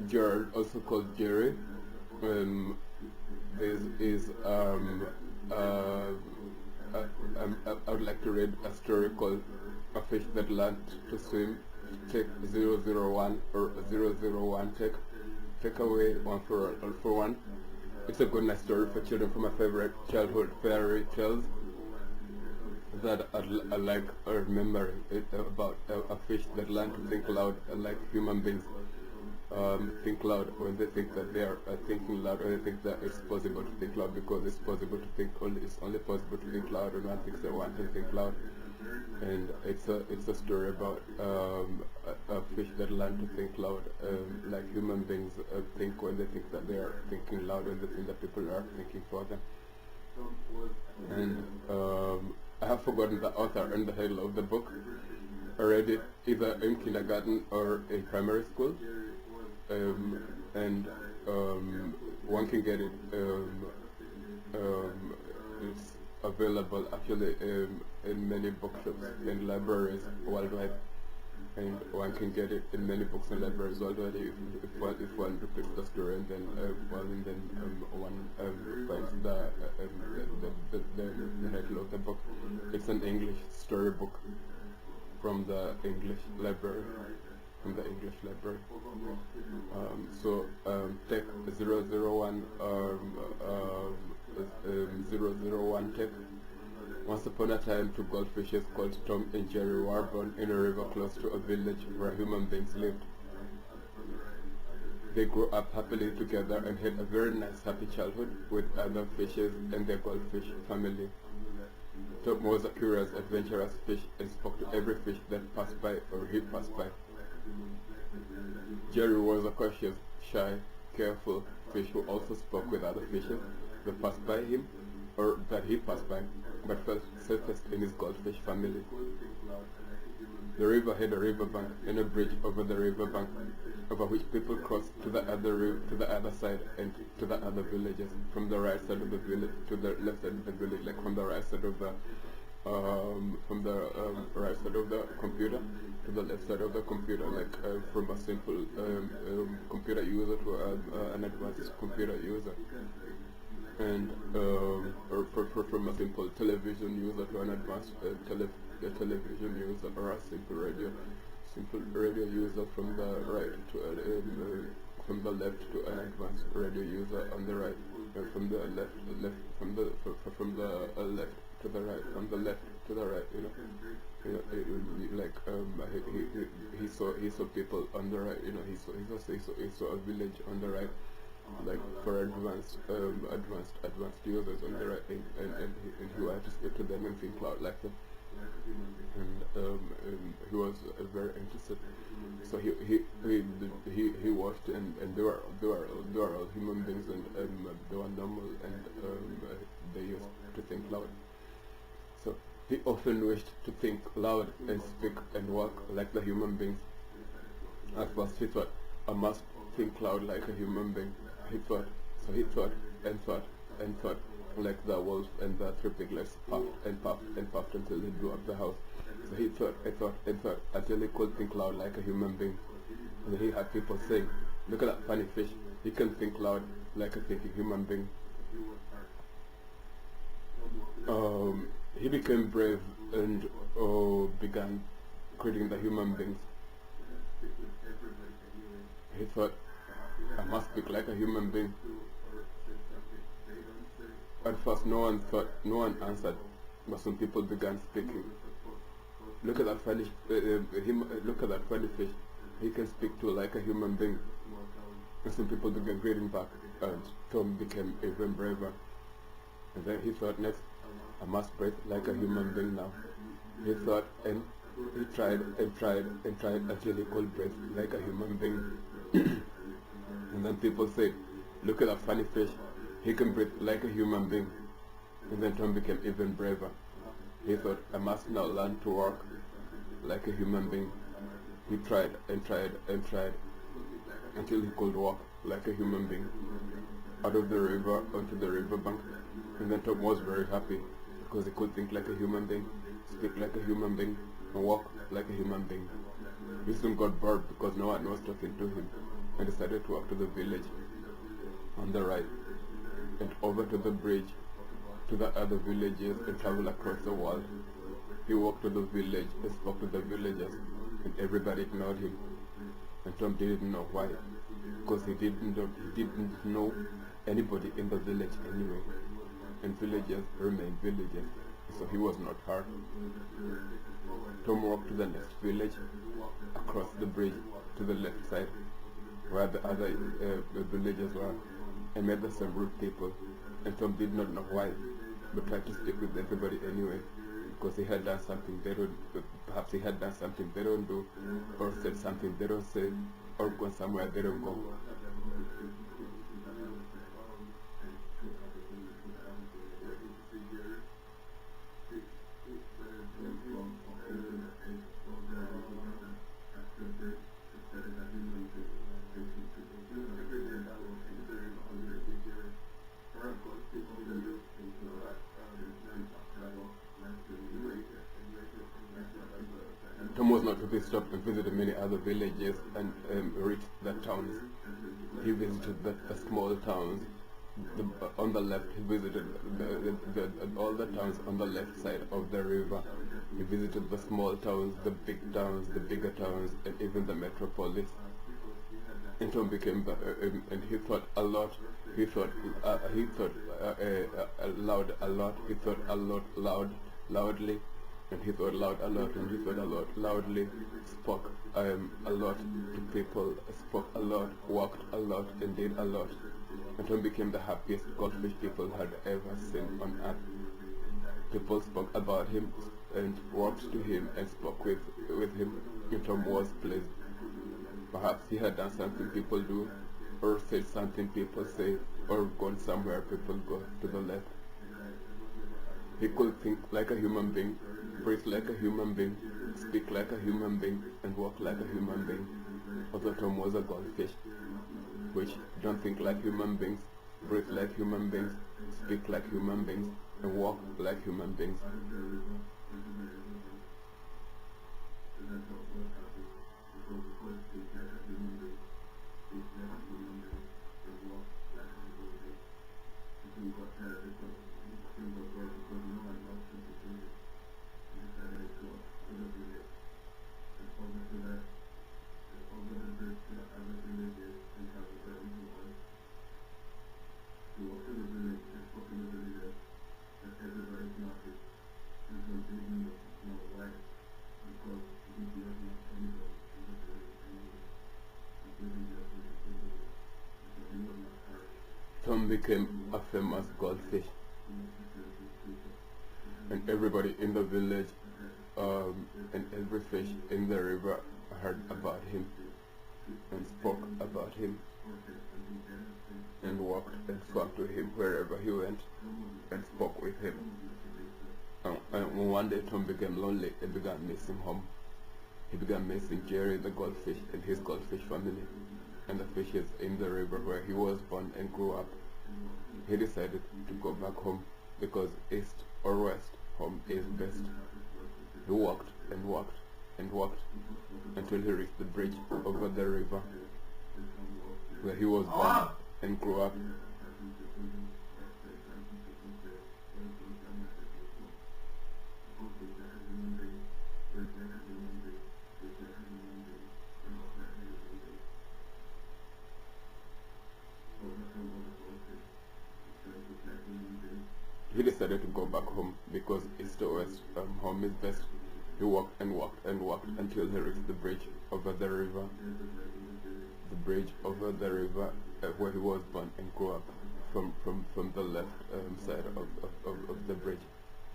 Jared, also called Jerry. This is I would like to read a story called A Fish That Learned to Swim. Take 001 or 001 take away one for all for one. It's a good nice story for children from my favorite childhood fairy tales that I like remembering it about a fish that learned to think loud like human beings. Think loud when they think that they are thinking loud, or they think that it's possible to think loud, because it's possible to think it's only possible to think loud when one thinks they want to think loud. And it's a story about a fish that learned to think loud like human beings think when they think that they are thinking loud, when they think that people are thinking for them. And I have forgotten the author and the title of the book. I read it either in kindergarten or in primary school. And one can get it, it's available actually in many bookshops and libraries worldwide, and one can get it in many books and libraries worldwide if one repeats the story, and then one finds the title of the book. It's an English storybook from the English library. So take 001 001 take. Once upon a time, two goldfishes called Tom and Jerry were born in a river close to a village where human beings lived. They grew up happily together and had a very nice happy childhood with other fishes and their goldfish family. Tom was a curious, adventurous fish and spoke to every fish that passed by or he passed by. Jerry was a cautious, shy, careful fish who also spoke with other fishes that passed by him or that he passed by, but felt safest in his goldfish family. The river had a riverbank and a bridge over the riverbank, over which people crossed to the other side and to the other villages, from the right side of the village to the left side of the village, like from the right side of the right side of the computer to the left side of the computer, like from a simple computer user to an advanced computer user, and or from a simple television user to an advanced television user, or a simple radio user from the right to from the left to an advanced radio user on the right, from the left from the left to the right, from the left to the right, like he saw people on the right, he saw a village on the right, like for advanced users on the right, and he wanted to speak to them and think loud like them, and he was very interested. So he watched, and they were all human beings, and they were normal, and they used to think loud. So he often wished to think loud and speak and walk like the human beings. At first he thought, I must think loud like a human being. He thought and thought and thought, like the wolf and the three piglets puffed and puffed and puffed until he blew up the house. So he thought until he could think loud like a human being. And he had people saying, look at that funny fish, he can think loud like a thinking human being. He became brave and began creating the human beings. He thought, I must speak like a human being. At first no one answered, but some people began speaking. look at that funny, look at that funny fish. He can speak to like a human being. And some people began reading back, and Tom became even braver. And then he thought, next, I must breathe like a human being now. He thought, and he tried and tried and tried until he could breathe like a human being. And then people said, look at that funny fish. He can breathe like a human being. And then Tom became even braver. He thought, I must now learn to walk like a human being. He tried and tried and tried until he could walk like a human being out of the river onto the riverbank. And then Tom was very happy because he could think like a human being, speak like a human being, and walk like a human being. He soon got bored because no one was talking to him, and decided to walk to the village on the right and over to the bridge to the other villages and travel across the world. He walked to the village and spoke to the villagers, and everybody ignored him. And Tom didn't know why, because he didn't know anybody in the village anyway, and villagers remained villagers, so he was not hurt. Tom walked to the next village across the bridge to the left side, where the other villagers were, and met the same rude people. And Tom did not know why, but tried to speak with everybody anyway, because he had done something they don't, perhaps he had done something they don't do, or said something they don't say, or gone somewhere they don't go. Tom was not to be stopped and visited many other villages and reached the towns. He visited the small towns. On the left, he visited all the towns on the left side of the river. He visited the small towns, the big towns, the bigger towns, and even the metropolis. And Tom became, and he thought a lot. He thought aloud a lot. He thought a lot loudly. And he thought loud a lot, and he thought a lot loudly, spoke a lot to people, spoke a lot, walked a lot, and did a lot. And Tom became the happiest goldfish people had ever seen on earth. People spoke about him and walked to him and spoke with him, and Tom was pleased. Perhaps he had done something people do, or said something people say, or gone somewhere people go to the left. He could think like a human being, breathe like a human being, speak like a human being, and walk like a human being. Although Tom was a goldfish, which don't think like human beings, breathe like human beings, speak like human beings, and walk like human beings. Tom became a famous goldfish, and everybody in the village and every fish in the river heard about him and spoke about him and walked and swam to him wherever he went and spoke with him. And one day Tom became lonely and began missing home. He began missing Jerry the goldfish and his goldfish family and the fishes in the river where he was born and grew up. He decided to go back home because east or west, home is best. He walked and walked and walked until he reached the bridge over the river where he was born and grew up. He decided to go back home because east or west, home is best. He walked and walked and walked until he reached the bridge over the river. The bridge over the river where he was born and grew up. From the left side of the bridge.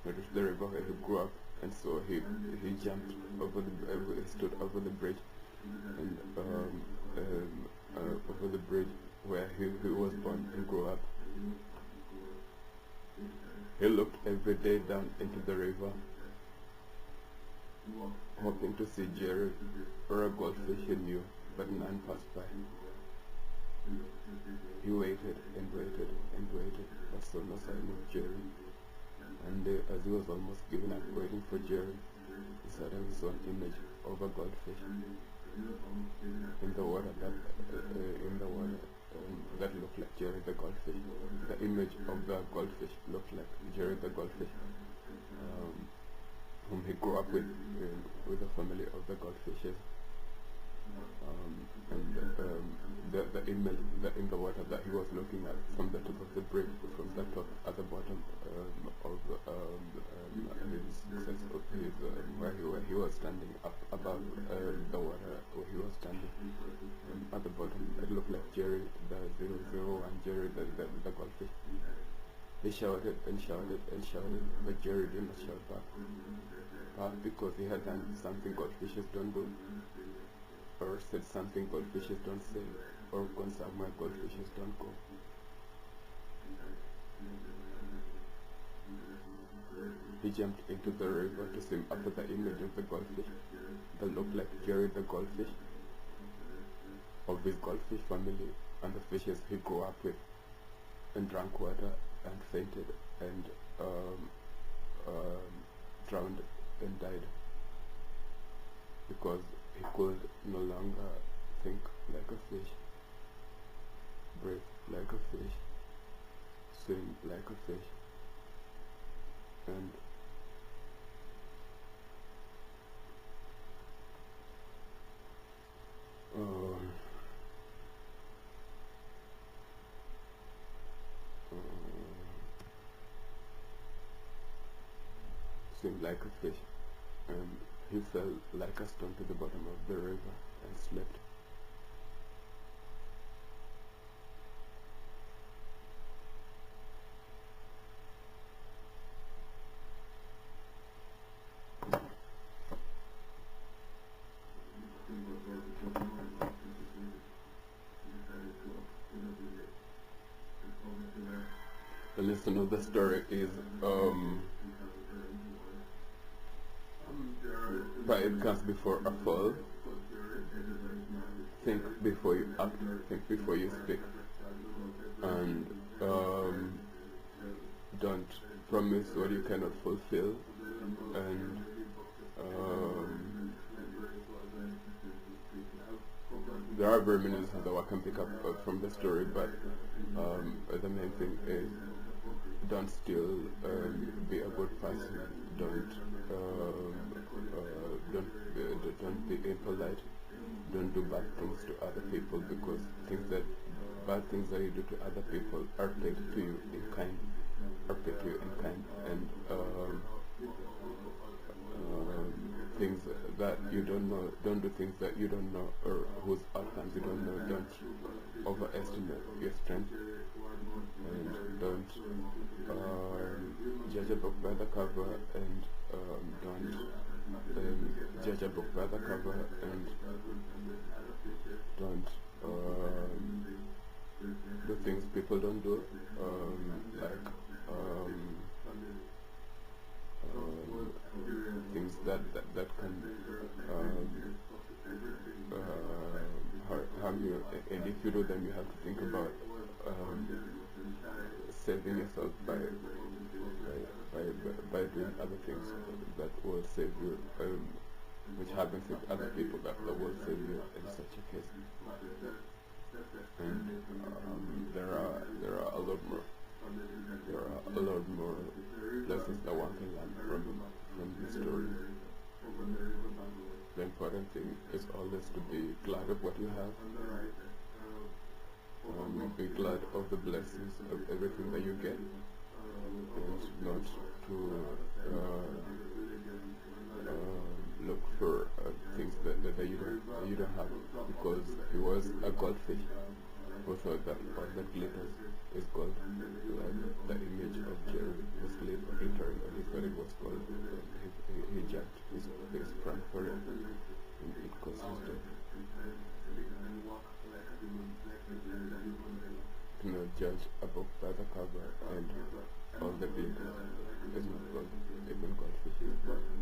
He reached the river where he grew up, and so he jumped over he stood over the bridge, and over the bridge where he was born and grew up. He looked every day down into the river, hoping to see Jerry or a goldfish he knew, but none passed by. He waited and waited and waited, but saw no sign of Jerry. And as he was almost giving up waiting for Jerry, he suddenly saw an image of a goldfish in the water that looked like Jerry the goldfish. The image of the goldfish looked like Jerry the goldfish, whom he grew up with a family of the goldfishes. The image in the water that he was looking at from the top of the bridge, from the top at the bottom of where he was standing up above the water, where he was standing at the bottom, it looked like Jerry the 001, Jerry the goldfish. He shouted and shouted and shouted, but Jerry did not shout back. Perhaps because he had done something goldfishes don't do, or said something goldfishes don't say, or gone somewhere goldfishes don't go. He jumped into the river to swim after the image of the goldfish that looked like Jerry the goldfish, of his goldfish family and the fishes he grew up with, and drank water and fainted and drowned and died because he could no longer think like a fish, breathe like a fish, swim like a fish, and swim like a fish, and he fell like a stone to the bottom of the river and slept. The lesson of the story is pride comes before a fall. Think before you act, think before you speak, and don't promise what you cannot fulfill, and there are very many lessons that I can pick up from the story, but the main thing is don't steal, be a good person, don't be impolite, don't do bad things to other people, because bad things that you do to other people are paid to you in kind, and things that you don't know, don't do things that you don't know or whose outcomes you don't know. Don't overestimate your strength, and don't judge a book by the cover, and don't judge a book by the cover, and don't do things people don't do, like things that can harm you, and if you do them, you have to think about saving yourself by doing other things that will save you, which happens with other people that will save you in such a case. And there are a lot more lessons that one can learn from this story. The important thing is always to be glad of what you have. Be glad of the blessings of everything that you get, and not to that glitters is gold. Like the image of Jerry was glittering and he thought it was gold. He jacked his prank for it and it caused his death. Do not judge a book by the cover and all the glitter is not gold. Even God forbid.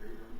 They don't